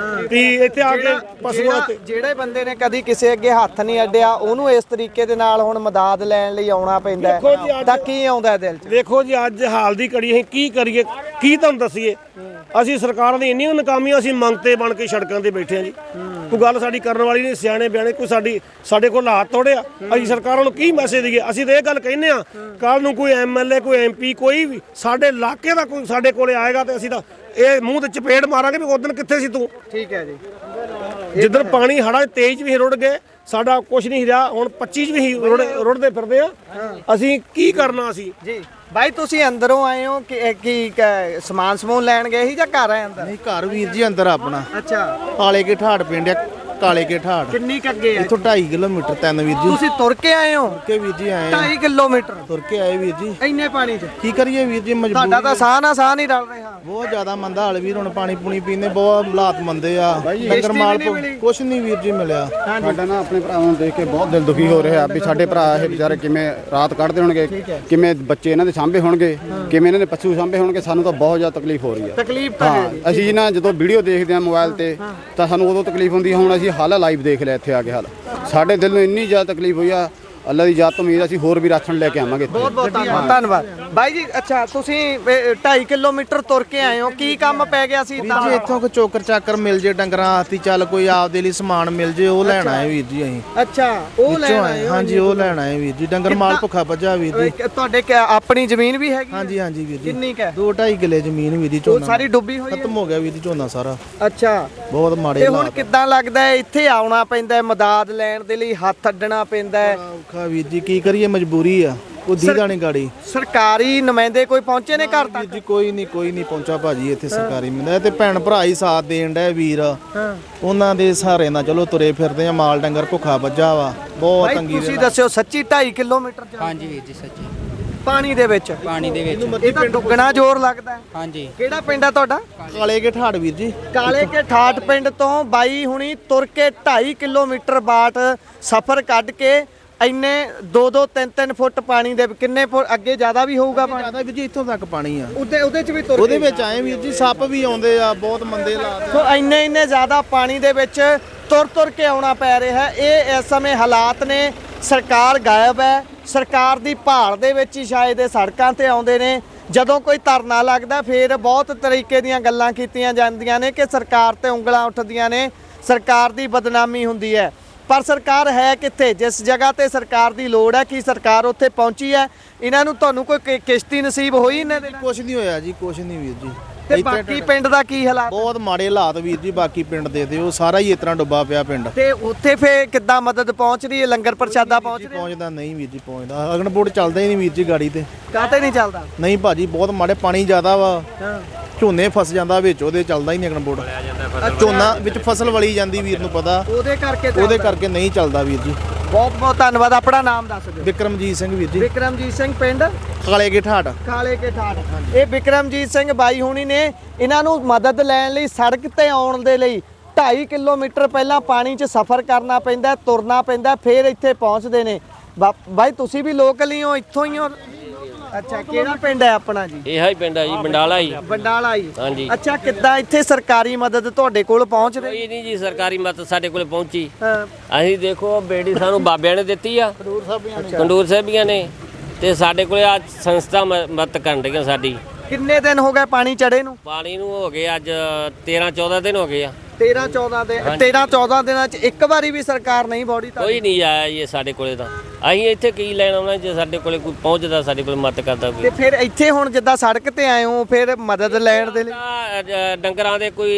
ਵੀ ਇੱਥੇ ਆ ਕੇ ਪਸ਼ੂਆਂ ਤੇ। ਜਿਹੜੇ ਬੰਦੇ ਨੇ ਕਦੀ ਕਿਸੇ ਅੱਗੇ ਹੱਥ ਨਹੀਂ ਅੱਡਿਆ, ਉਹਨੂੰ ਇਸ ਤਰੀਕੇ ਦੇ ਨਾਲ ਹੁਣ ਮਦਦ ਲੈਣ ਲਈ ਆਉਣਾ ਪੈਂਦਾ ਦੇਖੋ ਜੀ, ਹੈ, ਅੱਜ- ਤਾਂ ਕੀ ਆਉਂਦਾ ਦਿਲ 'ਚ? ਦੇਖੋ ਜੀ ਅੱਜ ਹਾਲ ਦੀ ਘੜੀ ਅਸੀਂ ਕੀ ਕਰੀਏ, ਕੀ ਤੁਹਾਨੂੰ ਦੱਸੀਏ? ਅਸੀਂ ਸਰਕਾਰਾਂ ਦੀ ਇੰਨੀ ਨਾਕਾਮੀ, ਅਸੀਂ ਮੰਗਤੇ ਬਣ ਕੇ ਸੜਕਾਂ ਤੇ ਬੈਠੇ ਆ ਜੀ। ਕੋਈ ਗੱਲ ਸਾਡੀ ਕਰਨ ਵਾਲੀ ਨਹੀਂ, ਸਿਆਣੇ ਬਿਆਣੇ ਕੋਈ ਸਾਡੇ ਕੋਲ ਹਾਲਾਤ ਤੋੜਿਆ। ਅਸੀਂ ਸਰਕਾਰਾਂ ਨੂੰ ਕੀ ਮੈਸੇਜ ਦਈਏ? ਅਸੀਂ ਤਾਂ ਇਹ ਗੱਲ ਕਹਿੰਦੇ ਆ, ਕੱਲ ਨੂੰ ਕੋਈ ਐਮਐਲਏ ਕੋਈ ਐਮਪੀ ਕੋਈ ਵੀ ਸਾਡੇ ਇਲਾਕੇ ਦਾ ਕੋਈ ਸਾਡੇ ਕੋਲੇ ਆਏਗਾ ਤੇ ਅਸੀਂ ਤਾਂ ਇਹ ਮੂੰਹ ਤੇ ਚਪੇੜ ਮਾਰਾਂਗੇ ਵੀ ਉਦੋਂ ਕਿੱਥੇ ਸੀ ਤੂੰ। ਠੀਕ ਹੈ ਜੀ। ਜਿੱਦਣ ਪਾਣੀ ਹੜਾ 23 ਚ ਵੀ ਰੁੜ ਗਏ, ਸਾਡਾ ਕੁਝ ਨਹੀਂ ਰਿਹਾ। ਹੁਣ 25 ਚ ਵੀ ਰੁੜਦੇ ਫਿਰਦੇ ਆ। ਅਸੀਂ ਕੀ ਕਰਨਾ? ਅਸੀਂ ਜੀ ਬਾਈ, ਤੁਸੀਂ ਅੰਦਰੋਂ ਆਏ ਹੋ ਕਿ ਕੀ ਸਮਾਨ ਸਮੂਨ ਲੈਣ ਗਏ ਸੀ ਜਾਂ ਘਰ ਆਏ ਅੰਦਰ? ਨਹੀਂ, ਘਰ ਵੀਰ ਜੀ ਅੰਦਰ ਆਪਣਾ ਅੱਛਾ, ਕਾਲੇ ਕੇ ਠਾੜ ਪਿੰਡ ਆ, ਕਾਲੇ ਕੇ ਠਾੜ ਕਿੰਨੀ ਕੁ ਅੱਗੇ ਹੈ? ਇੱਥੋਂ 2.5 ਕਿਲੋਮੀਟਰ 3 ਵੀਰ ਜੀ। ਤੁਸੀਂ ਤੁਰ ਕੇ ਆਏ ਹੋ? ਕੇ ਵੀਰ ਜੀ ਆਏ ਆ, 2.5 ਕਿਲੋਮੀਟਰ ਤੁਰ ਕੇ ਆਏ ਵੀਰ ਜੀ। ਇੰਨੇ ਪਾਣੀ 'ਚ ਕੀ ਕਰੀਏ ਵੀਰ ਜੀ, ਤੁਹਾਡਾ ਮਜਬੂਰੀ ਤਾਂ ਸਾਹ ਨਾ ਸਾਹ ਨਹੀਂ ਰਲ ਰਿਹਾ। ਬਹੁਤ ਜ਼ਿਆਦਾ ਮੰਦਾ ਹਾਲ ਵੀਰ। ਹੁਣ ਪਾਣੀ ਪੂਣੀ ਪੀਂਦੇ, ਬਹੁਤ ਹਾਲਾਤ ਮੰਦੇ ਆ। ਡੰਗਰ ਮਾਲ ਕੁਛ ਨਹੀਂ ਵੀਰ ਜੀ ਮਿਲਿਆ। ਸਾਡਾ ਨਾ ਆਪਣੇ ਭਰਾਵਾਂ ਨੂੰ ਦੇਖ ਕੇ ਬਹੁਤ ਦਿਲ ਦੁਖੀ ਹੋ ਰਿਹਾ ਵੀ ਸਾਡੇ ਭਰਾ ਇਹ ਵਿਚਾਰੇ ਕਿਵੇਂ ਰਾਤ ਕੱਢਦੇ ਹੋਣਗੇ, ਕਿਵੇਂ ਬੱਚੇ ਇਹਨਾਂ ਦੇ ਸਾਂਭੇ ਹੋਣਗੇ, ਕਿਵੇਂ ਇਹਨਾਂ ਦੇ ਪਸ਼ੂ ਸਾਂਭੇ ਹੋਣਗੇ। ਸਾਨੂੰ ਤਾਂ ਬਹੁਤ ਜ਼ਿਆਦਾ ਤਕਲੀਫ ਹੋ ਰਹੀ ਹੈ। ਤਕਲੀਫ ਤਾਂ ਹੈ ਹਾਂ, ਜੀ। ਅਸੀਂ ਨਾ ਜਦੋਂ ਵੀਡੀਓ ਦੇਖਦੇ ਹਾਂ ਮੋਬਾਈਲ ਤੇ ਤਾਂ ਸਾਨੂੰ ਉਦੋਂ ਤਕਲੀਫ ਹੁੰਦੀ ਹੈ। ਹੁਣ ਅਸੀਂ ਹਾਲ ਲਾਈਵ ਦੇਖ ਲਿਆ ਇੱਥੇ ਆ ਕੇ ਹਾਲ। ਸਾਡੇ ਦਿਲ ਨੂੰ ਇੰਨੀ ਜ਼ਿਆਦਾ ਤਕਲੀਫ ਹੋਈ ਆ। ਅੱਲਾ ਦੀ ਯਾਦ ਤੋਂ ਉਮੀਦ ਅਸੀਂ ਹੋਰ ਵੀ ਰਾਸ਼ਨ ਲੈ ਕੇ ਆਵਾਂਗੇ ਇੱਥੇ। ਬਹੁਤ ਬਹੁਤ ਧੰਨਵਾਦ ਬਾਈ ਜੀ। ਅੱਛਾ, ਤੁਸੀਂ 2.5 ਕਿਲੋਮੀਟਰ ਤੁਰ ਕੇ ਆਏ ਹੋ, ਕੀ ਕੰਮ ਪੈ ਗਿਆ ਸੀ? ਵੀਰ ਜੀ ਇੱਥੋਂ ਕੋਈ ਚੋਕਰ ਚਾਕਰ ਮਿਲ ਜੇ ਡੰਗਰਾਂ ਆਤੀ, ਚੱਲ ਕੋਈ ਆਪਦੇ ਲਈ ਸਮਾਨ ਮਿਲ ਜੇ, ਉਹ ਲੈਣਾ ਹੈ ਵੀਰ ਜੀ। ਅਸੀਂ ਅੱਛਾ, ਉਹ ਲੈਣ ਆਏ ਹੋ? ਹਾਂਜੀ, ਉਹ ਲੈਣਾ ਹੈ ਵੀਰ ਜੀ। ਡੰਗਰ ਮਾਲ ਭੁੱਖਾ ਭੱਜਾ ਵੀਰ ਜੀ। ਤੁਹਾਡੇ ਆਪਣੀ ਜ਼ਮੀਨ ਵੀ ਹੈਗੀ? ਹਾਂਜੀ ਹਾਂਜੀ ਵੀਰ ਜੀ। ਕਿੰਨੀ ਕੁ? 2-2.5 ਕਿੱਲੇ ਜ਼ਮੀਨ ਵੀਰ ਜੀ। ਉਹ ਝੋਨਾ ਸਾਰੀ ਡੁੱਬੀ ਹੋਈ ਹੈ? ਖਤਮ ਹੋ ਗਿਆ ਵੀਰ ਜੀ ਝੋਨਾ ਸਾਰਾ। ਅੱਛਾ, ਬਹੁਤ ਮਾੜੇ ਤੇ ਹੁਣ ਹਾਲਾਤ। ਕਿੱਦਾਂ ਲੱਗਦਾ ਹੈ? ਇੱਥੇ ਆਉਣਾ ਪੈਂਦਾ ਹੈ, ਮਦਦ ਲੈਣ ਦੇ ਲਈ ਹੱਥ ਅੱਡਣਾ ਪੈਂਦਾ ਹੈ। ਔਖਾ ਵੀਰ ਜੀ, ਕੀ ਕਰੀਏ, ਮਜਬੂਰੀ ਆ। ਉਹ ਦੀਦਾ ਨਹੀਂ ਗਾੜੀ। ਸਰਕਾਰੀ ਨੁਮਾਇੰਦੇ ਕੋਈ ਪਹੁੰਚੇ ਨੇ ਘਰ ਵੀਰ ਤੱਕ? ਜੀ ਕੋਈ ਨਹੀਂ ਪਹੁੰਚਾ ਭਾਜੀ ਇੱਥੇ ਸਰਕਾਰੀ ਮਿਲਦਾ ਤੇ ਭੈਣ ਭਰਾ ਹੀ ਸਾਥ ਦੇਣ ਡਿਆ ਵੀਰ। ਉਹਨਾਂ ਦੇ ਸਹਾਰੇ ਨਾਲ ਚਲੋ ਤੁਰੇ ਫਿਰਦੇ ਆ। ਮਾਲ ਡੰਗਰ ਭੁੱਖਾ ਵੱਜਾ ਵਾ, ਬਹੁਤ ਭਾਈ ਤੰਗੀ ਤੁਸੀਂ ਦੱਸਿਓ ਸੱਚੀ 2.5 ਕਿਲੋਮੀਟਰ ਹਾਂਜੀ ਵੀਰ ਜੀ, ਸੱਚੀ ਪਾਣੀ ਦੇ ਵਿੱਚ? ਪਾਣੀ ਦੇ ਵਿੱਚ। ਇਹ ਤਾਂ ਦੁੱਗਣਾ ਜ਼ੋਰ ਲੱਗਦਾ ਹੈ। ਹਾਂਜੀ। ਕਿਹੜਾ ਪਿੰਡ ਹੈ ਤੁਹਾਡਾ? ਕਾਲੇ ਕੇ ਠਾੜ ਵੀਰ ਜੀ। ਕਾਲੇ ਕੇ ਠਾਠ ਪਿੰਡ ਤੋਂ ਬਾਈ ਹੁਣੀ ਤੁਰ ਕੇ 2.5 ਕਿਲੋਮੀਟਰ ਬਾਟ ਸਫ਼ਰ ਕੱਢ ਕੇ ਇੰਨੇ 2-2 3-3 ਫੁੱਟ ਪਾਣੀ ਦੇ, ਕਿੰਨੇ ਫੁੱਟ ਅੱਗੇ ਜ਼ਿਆਦਾ ਵੀ ਹੋਊਗਾ ਪਾਣੀ? ਜ਼ਿਆਦਾ ਵੀਰ ਜੀ, ਇੱਥੋਂ ਤੱਕ ਪਾਣੀ ਆ। ਉਹਦੇ ਚ ਵੀ ਤੁਰ ਉਹਦੇ ਵਿੱਚ ਆਏ ਵੀਰ ਜੀ, ਸੱਪ ਵੀ ਆਉਂਦੇ ਆ, ਬਹੁਤ ਮੰਦੇ ਹਾਲਾਤ। ਸੋ ਇੰਨੇ ਜ਼ਿਆਦਾ ਪਾਣੀ ਦੇ ਵਿੱਚ ਤੁਰ ਕੇ ਆਉਣਾ ਪੈ ਰਿਹਾ ਹੈ। ਇਹ ਇਸ ਸਮੇਂ ਹਾਲਾਤ ਨੇ। ਸਰਕਾਰ ਗਾਇਬ ਹੈ। ਸਰਕਾਰ ਦੀ ਭਾਲ ਦੇ ਵਿੱਚ ਹੀ ਸ਼ਾਇਦ ਇਹ ਸੜਕਾਂ ਤੇ ਆਉਂਦੇ ਨੇ। ਜਦੋਂ ਕੋਈ ਧਰਨਾ ਲੱਗਦਾ ਫਿਰ ਬਹੁਤ ਤਰੀਕੇ ਦੀਆਂ ਗੱਲਾਂ ਕੀਤੀਆਂ ਜਾਂਦੀਆਂ ਨੇ ਕਿ ਸਰਕਾਰ ਤੇ ਉਂਗਲਾਂ ਉੱਠਦੀਆਂ ਨੇ, ਸਰਕਾਰ ਦੀ ਬਦਨਾਮੀ ਹੁੰਦੀ ਹੈ। ਪਰ ਸਰਕਾਰ ਹੈ ਕਿੱਥੇ? ਜਿਸ ਜਗ੍ਹਾ ਤੇ ਸਰਕਾਰ ਦੀ ਲੋੜ ਹੈ, ਕੀ ਸਰਕਾਰ ਉੱਥੇ ਪਹੁੰਚੀ ਹੈ? ਇਹਨਾਂ ਨੂੰ ਤੁਹਾਨੂੰ ਕੋਈ ਕਿਸ਼ਤੀ ਨਸੀਬ ਹੋਈ ਇਹਨਾਂ ਦੇ ਨਾਲ? ਕੁਛ ਨਹੀਂ ਹੋਇਆ ਜੀ, ਕੁਛ ਨਹੀਂ ਵੀਰ ਜੀ। ਤੇ ਬਾਕੀ ਪਿੰਡ ਦਾ ਕੀ ਹਾਲਾਤ? ਬਹੁਤ ਮਾੜੇ ਹਾਲਾਤ ਵੀਰ ਜੀ। ਬਾਕੀ ਪਿੰਡ ਦੇ ਉਹ ਸਾਰਾ ਹੀ ਇਸ ਤਰ੍ਹਾਂ ਡੁੱਬਾ ਪਿਆ ਪਿੰਡ। ਤੇ ਉੱਥੇ ਫੇਰ ਕਿੱਦਾਂ ਮਦਦ ਪਹੁੰਚ ਰਹੀ ਹੈ? ਲੰਗਰ ਪ੍ਰਸ਼ਾਦਾ ਪਹੁੰਚ ਰਿਹਾ? ਪਹੁੰਚਦਾ ਨਹੀਂ ਵੀਰ ਜੀ, ਪਹੁੰਚਦਾ। ਅਗਨਪੁਰ ਚੱਲਦਾ ਹੀ ਨਹੀਂ ਵੀਰ ਜੀ ਗਾੜੀ ਤੇ। ਕਾਹਤੇ ਨਹੀਂ ਚੱਲਦਾ? ਨਹੀਂ ਭਾਜੀ, ਬਹੁਤ ਮਾੜੇ, ਪਾਣੀ ਜ਼ਿਆਦਾ ਵਾ। ਝੋਨੇ ਫਸ ਜਾਂਦਾ ਵਿੱਚ, ਉਹਦੇ ਚੱਲਦਾ ਹੀ ਨਹੀਂ ਅਗਨਪੁਰ। ਝੋਨਾ ਵਿੱਚ ਫਸਲ ਵਲੀ ਜਾਂਦੀ ਵੀਰ ਨੂੰ ਪਤਾ, ਉਹਦੇ ਕਰਕੇ ਨਹੀਂ ਚੱਲਦਾ ਵੀਰ ਜੀ। ਬਹੁਤ ਬਹੁਤ ਧੰਨਵਾਦ। ਆਪਣਾ ਨਾਮ ਦੱਸ ਦਿਓ। ਵਿਕਰਮਜੀਤ ਸਿੰਘ ਵੀਰ ਜੀ। ਵਿਕਰਮਜੀਤ ਸਿੰਘ, ਪਿੰਡ ਕਾਲੇ ਕੇ ਠਾੜ। ਕਾਲੇ ਕੇ ਠਾਠ। ਇਹ ਵਿਕਰਮਜੀਤ ਸਿੰਘ ਬਾਈ ਹੁਣੀ ਨੇ ਇਹਨਾਂ ਨੂੰ ਮਦਦ ਲੈਣ ਲਈ ਸੜਕ ਤੇ ਆਉਣ ਦੇ ਲਈ 2.5 ਕਿਲੋਮੀਟਰ ਪਹਿਲਾਂ ਪਾਣੀ 'ਚ ਸਫ਼ਰ ਕਰਨਾ ਪੈਂਦਾ, ਤੁਰਨਾ ਪੈਂਦਾ, ਫਿਰ ਇੱਥੇ ਪਹੁੰਚਦੇ ਨੇ। ਬਾਈ ਤੁਸੀਂ ਵੀ ਲੋਕਲ ਹੀ ਹੋ, ਇੱਥੋਂ ਹੀ ਹੋ? ਅੱਛਾ, ਕਿਹੜਾ ਪਿੰਡ ਹੈ ਆਪਣਾ ਜੀ? ਇਹ ਹੀ ਪਿੰਡ ਆ ਜੀ, ਬੰਡਾਲਾ ਹੀ। ਬੰਡਾਲਾ ਹੀ। ਹਾਂਜੀ। ਅੱਛਾ, ਕਿੱਦਾਂ ਇੱਥੇ ਸਰਕਾਰੀ ਮਦਦ ਤੁਹਾਡੇ ਕੋਲ ਪਹੁੰਚ ਰਹੀ? ਕੋਈ ਨਹੀਂ ਜੀ, ਸਰਕਾਰੀ ਮਦਦ ਸਾਡੇ ਕੋਲੇ ਪਹੁੰਚੀ। ਹਾਂ। ਅਸੀਂ ਦੇਖੋ ਬੇੜੀ ਸਾਨੂੰ ਬਾਬਿਆਂ ਨੇ ਦਿੱਤੀ ਆ, ਕੰਡੂਰ ਸਾਹਿਬੀਆਂ ਨੇ। ਤੇ ਸਾਡੇ ਕੋਲੇ ਆ ਸੰਸਥਾ ਮਦਦ ਕਰਨ ਰਹੀਆਂ ਸਾਡੀ। ਕਿੰਨੇ ਦਿਨ ਹੋ ਗਏ ਪਾਣੀ ਚੜੇ ਨੂੰ? ਪਾਣੀ ਨੂੰ ਹੋ ਗਏ ਅੱਜ 13-14 ਦਿਨ ਹੋ ਗਏ ਆ। 13-14 ਦਿਨਾਂ ਚ ਇੱਕ ਵਾਰੀ ਵੀ ਸਰਕਾਰ ਨਹੀਂ ਬੋੜੀ ਤਾਂ ਕੋਈ ਨਹੀਂ ਆਇਆ ਜੀ ਸਾਡੇ ਕੋਲੇ ਤਾਂ। ਅਸੀਂ ਇੱਥੇ ਕੀ ਲੈਣ ਆਉਣਾ ਜੇ ਸਾਡੇ ਕੋਲੇ ਕੋਈ ਪਹੁੰਚਦਾ, ਸਾਡੇ ਕੋਲ ਮਦਦ ਕਰਦਾ ਕੋਈ। ਤੇ ਫਿਰ ਇੱਥੇ ਹੁਣ ਜਿੱਦਾਂ ਸੜਕ ਤੇ ਆਏ ਹੋ ਫਿਰ ਮਦਦ ਲੈਣ ਦੇ ਲਈ ਡੰਗਰਾਂ ਦੇ ਕੋਈ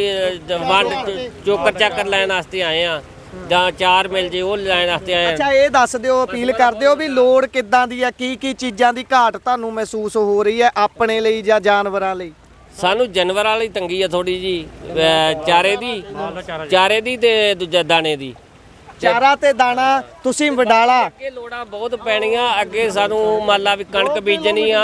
ਵੰਡ ਚੋਕਰ ਚਾਕਰ ਲੈਣ ਵਾਸਤੇ ਆਏ ਆ, ਜਾਂ ਚਾਰ ਮਿਲ ਜੇ ਉਹ ਲੈਣ ਵਾਸਤੇ ਆਏ ਆ। ਅੱਛਾ ਇਹ ਦੱਸ ਦਿਓ, ਅਪੀਲ ਕਰ ਦਿਓ ਵੀ ਲੋੜ ਕਿੱਦਾਂ ਦੀ ਆ, ਕੀ ਕੀ ਚੀਜ਼ਾਂ ਦੀ ਘਾਟ ਤੁਹਾਨੂੰ ਮਹਿਸੂਸ ਹੋ ਰਹੀ ਹੈ ਆਪਣੇ ਲਈ ਜਾਂ ਜਾਨਵਰਾਂ ਲਈ? ਸਾਨੂੰ ਜਾਨਵਰਾਂ ਵਾਲੀ ਤੰਗੀ ਆ ਥੋੜੀ ਜੀ, ਚਾਰੇ ਦੀ ਤੇ ਦੂਜਾ ਦਾਣੇ ਦੀ। ਚਾਰਾ ਤੇ ਦਾਣਾ ਤੁਸੀਂ ਵਡਾਲਾ ਅੱਗੇ ਲੋੜਾਂ ਬਹੁਤ ਪੈਣੀਆਂ। ਅੱਗੇ ਸਾਨੂੰ ਮੰਨ ਲਾ ਵੀ ਕਣਕ ਬੀਜਣੀ ਆ,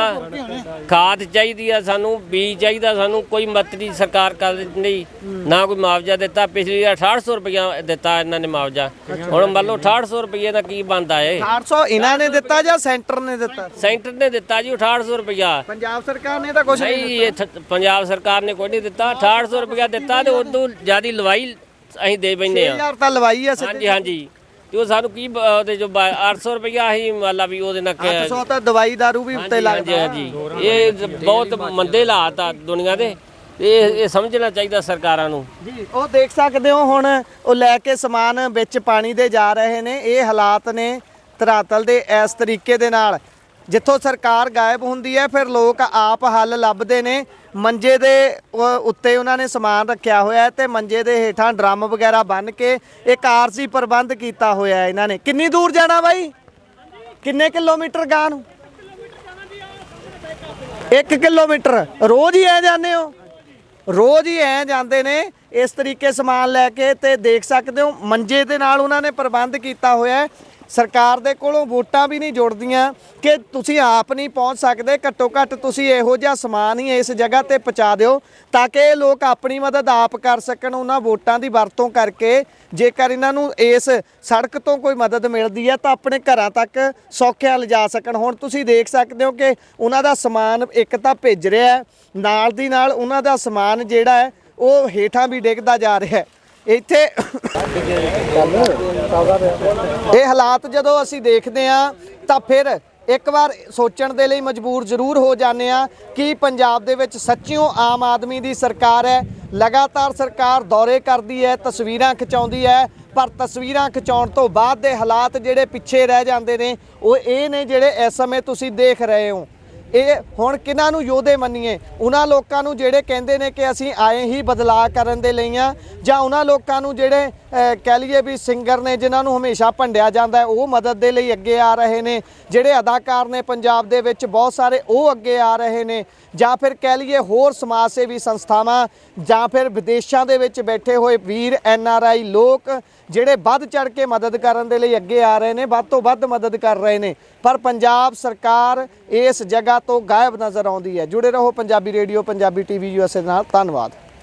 ਖਾਦ ਚਾਹੀਦੀ ਆ, ਸਾਨੂੰ ਬੀਜ ਚਾਹੀਦਾ, ਸਾਨੂੰ ਕੋਈ ਮਦਦ ਨਹੀਂ ਸਰਕਾਰ ਕਰ ਦਿੰਦੀ, ਨਾ ਕੋਈ ਮੁਆਵਜ਼ਾ ਦਿੱਤਾ। ਪਿਛਲੀ ਵਾਰ 6800 ਰੁਪਇਆ ਦਿੱਤਾ ਇਹਨਾਂ ਨੇ ਮੁਆਵਜ਼ਾ। ਹੁਣ ਮੰਨ ਲਓ 6800 ਰੁਪਏ ਦਾ ਕੀ ਬਣਦਾ ਏ? 800 ਇਹਨਾਂ ਨੇ ਦਿੱਤਾ ਜਾਂ ਸੈਂਟਰ ਨੇ ਦਿੱਤਾ? ਸੈਂਟਰ ਨੇ ਦਿੱਤਾ ਜੀ 6800 ਰੁਪਇਆ। ਪੰਜਾਬ ਸਰਕਾਰ ਨੇ ਤਾਂ ਕੁਝ ਨਹੀਂ, ਪੰਜਾਬ ਸਰਕਾਰ ਨੇ ਕੋਈ ਨਹੀਂ ਦਿੱਤਾ। 6800 ਰੁਪਇਆ ਦਿੱਤਾ ਤੇ ਉਦੋਂ ਜ਼ਿਆਦੀ ਲਵਾਈ ਅਸੀਂ ਦੇ ਬੈਨੇ ਆ। 6000 ਤਾਂ ਲਵਾਈ ਆ ਸਿੱਧੀ। ਹਾਂਜੀ ਤੇ ਉਹ ਸਾਨੂੰ ਕੀ ਉਹਦੇ ਜੋ 800 ਰੁਪਇਆ ਅਸੀਂ ਮੰਨ ਲਾ ਵੀ ਉਹਦੇ ਨਾਲ 800 ਤਾਂ ਦਵਾਈ ਦਾਰੂ ਵੀ ਉੱਤੇ ਲੱਗਦਾ। ਹਾਂਜੀ ਇਹ ਬਹੁਤ ਮੰਦੇ ਹਾਲਾਤ ਆ ਦੁਨੀਆ ਦੇ। ਇਹ ਸਮਝਣਾ ਚਾਹੀਦਾ ਸਰਕਾਰਾਂ ਨੂੰ ਜੀ। ਉਹ ਦੇਖ ਸਕਦੇ ਹੋ ਹੁਣ ਉਹ ਲੈ ਕੇ ਸਮਾਨ ਵਿੱਚ ਪਾਣੀ ਦੇ ਜਾ ਰਹੇ ਨੇ। ਇਹ ਹਾਲਾਤ ਨੇ ਧਰਾਤਲ ਦੇ ਇਸ ਤਰੀਕੇ ਦੇ ਨਾਲ। ਜਿੱਥੋਂ ਸਰਕਾਰ ਗਾਇਬ ਹੁੰਦੀ ਹੈ ਫਿਰ ਲੋਕ ਆਪ ਹੱਲ ਲੱਭਦੇ ਨੇ। ਮੰਜੇ ਦੇ ਉੱਤੇ ਉਹਨਾਂ ਨੇ ਸਮਾਨ ਰੱਖਿਆ ਹੋਇਆ ਹੈ ਤੇ ਮੰਜੇ ਦੇ ਹੇਠਾਂ ਡਰਮ ਵਗੈਰਾ ਬੰਨ੍ਹ ਕੇ ਇੱਕ ਆਰਸੀ ਪ੍ਰਬੰਧ ਕੀਤਾ ਹੋਇਆ ਹੈ ਇਹਨਾਂ ਨੇ। ਕਿੰਨੀ ਦੂਰ ਜਾਣਾ ਬਾਈ? ਕਿੰਨੇ ਕਿਲੋਮੀਟਰ ਗਾਂ ਨੂੰ? 1 ਕਿਲੋਮੀਟਰ। ਰੋਜ਼ ਹੀ ਐ ਜਾਂਦੇ ਹੋ? ਰੋਜ਼ ਹੀ ਐ ਜਾਂਦੇ ਨੇ ਇਸ ਤਰੀਕੇ ਸਮਾਨ ਲੈ ਕੇ। ਤੇ ਦੇਖ ਸਕਦੇ ਹੋ ਮੰਜੇ ਦੇ ਨਾਲ ਉਹਨਾਂ ਨੇ ਪ੍ਰਬੰਧ ਕੀਤਾ ਹੋਇਆ ਹੈ। ਸਰਕਾਰ ਦੇ ਕੋਲੋਂ ਵੋਟਾਂ ਵੀ ਨਹੀਂ ਜੁੜਦੀਆਂ ਕਿ ਤੁਸੀਂ ਆਪ ਨਹੀਂ ਪਹੁੰਚ ਸਕਦੇ। ਘੱਟੋ ਘੱਟ ਤੁਸੀਂ ਇਹੋ ਜਿਹਾ ਸਮਾਨ ਹੀ ਇਸ ਜਗ੍ਹਾ ਤੇ ਪਹੁੰਚਾ ਦਿਓ ਤਾਂ ਕਿ ਇਹ ਲੋਕ ਆਪਣੀ ਮਦਦ ਆਪ ਕਰ ਸਕਣ। ਉਹਨਾਂ ਵੋਟਾਂ ਦੀ ਵਰਤੋਂ ਕਰਕੇ ਜੇਕਰ ਇਹਨਾਂ ਨੂੰ ਇਸ ਸੜਕ ਤੋਂ ਕੋਈ ਮਦਦ ਮਿਲਦੀ ਹੈ ਤਾਂ ਆਪਣੇ ਘਰਾਂ ਤੱਕ ਸੌਖਿਆਂ ਲਿਜਾ ਸਕਣ। ਹੁਣ ਤੁਸੀਂ ਦੇਖ ਸਕਦੇ ਹੋ ਕਿ ਉਹਨਾਂ ਦਾ ਸਮਾਨ ਇੱਕ ਤਾਂ ਭਿੱਜ ਰਿਹਾ ਹੈ, ਨਾਲ ਦੀ ਨਾਲ ਉਹਨਾਂ ਦਾ ਸਮਾਨ ਜਿਹੜਾ ਹੈ ਉਹ ਹੇਠਾਂ ਵੀ ਡਿੱਗਦਾ ਜਾ ਰਿਹਾ ਹੈ। ਇੱਥੇ ਇਹ ਹਾਲਾਤ ਜਦੋਂ ਅਸੀਂ ਦੇਖਦੇ ਹਾਂ ਤਾਂ ਫਿਰ ਇੱਕ ਵਾਰ ਸੋਚਣ ਦੇ ਲਈ ਮਜਬੂਰ ਜ਼ਰੂਰ ਹੋ ਜਾਂਦੇ ਆ ਕਿ ਪੰਜਾਬ ਦੇ ਵਿੱਚ ਸੱਚਿਓ ਆਮ ਆਦਮੀ ਦੀ ਸਰਕਾਰ ਹੈ। ਲਗਾਤਾਰ ਸਰਕਾਰ ਦੌਰੇ ਕਰਦੀ ਹੈ, ਤਸਵੀਰਾਂ ਖਿਚਾਉਂਦੀ ਹੈ, ਪਰ ਤਸਵੀਰਾਂ ਖਿਚਾਉਣ ਤੋਂ ਬਾਅਦ ਦੇ ਹਾਲਾਤ ਜਿਹੜੇ ਪਿੱਛੇ ਰਹਿ ਜਾਂਦੇ ਨੇ ਉਹ ਇਹ ਨੇ ਜਿਹੜੇ ਇਸ ਸਮੇਂ ਤੁਸੀਂ ਦੇਖ ਰਹੇ ਹੋ। ਇਹ ਹੁਣ ਕਿਹਨਾਂ ਨੂੰ ਯੋਧੇ ਮੰਨੀਏ? ਉਹਨਾਂ ਲੋਕਾਂ ਨੂੰ ਜਿਹੜੇ ਕਹਿੰਦੇ ਨੇ ਕਿ ਅਸੀਂ ਆਏ ਹੀ ਬਦਲਾਅ ਕਰਨ ਦੇ ਲਈ ਆ, ਜਾਂ ਉਹਨਾਂ ਲੋਕਾਂ ਨੂੰ ਜਿਹੜੇ ਕਹਿ ਲਈਏ ਵੀ ਸਿੰਗਰ ਨੇ ਜਿਨ੍ਹਾਂ ਨੂੰ ਹਮੇਸ਼ਾ ਭੰਡਿਆ ਜਾਂਦਾ ਹੈ ਉਹ ਮਦਦ ਦੇ ਲਈ ਅੱਗੇ ਆ ਰਹੇ ਨੇ? ਜਿਹੜੇ ਅਦਾਕਾਰ ਨੇ ਪੰਜਾਬ ਦੇ ਵਿੱਚ ਬਹੁਤ ਸਾਰੇ ਉਹ ਅੱਗੇ ਆ ਰਹੇ ਨੇ? ਜਾਂ ਫਿਰ ਕਹਿ ਲਈਏ ਹੋਰ ਸਮਾਜ ਸੇਵੀ ਸੰਸਥਾਵਾਂ, ਜਾਂ ਫਿਰ ਵਿਦੇਸ਼ਾਂ ਦੇ ਵਿੱਚ ਬੈਠੇ ਹੋਏ ਵੀਰ NRI ਲੋਕ ਜਿਹੜੇ ਵੱਧ ਚੜ ਕੇ ਮਦਦ ਕਰਨ ਦੇ ਲਈ ਅੱਗੇ ਆ ਰਹੇ ਨੇ, ਵੱਧ ਤੋਂ ਵੱਧ ਮਦਦ ਕਰ ਰਹੇ ਨੇ। ਪਰ ਪੰਜਾਬ ਸਰਕਾਰ ਇਸ ਜਗ੍ਹਾ ਤੋਂ ਗਾਇਬ ਨਜ਼ਰ ਆਉਂਦੀ ਹੈ। ਜੁੜੇ ਰਹੋ Punjabi radio, Punjabi TV USA ਨਾਲ। ਧੰਨਵਾਦ।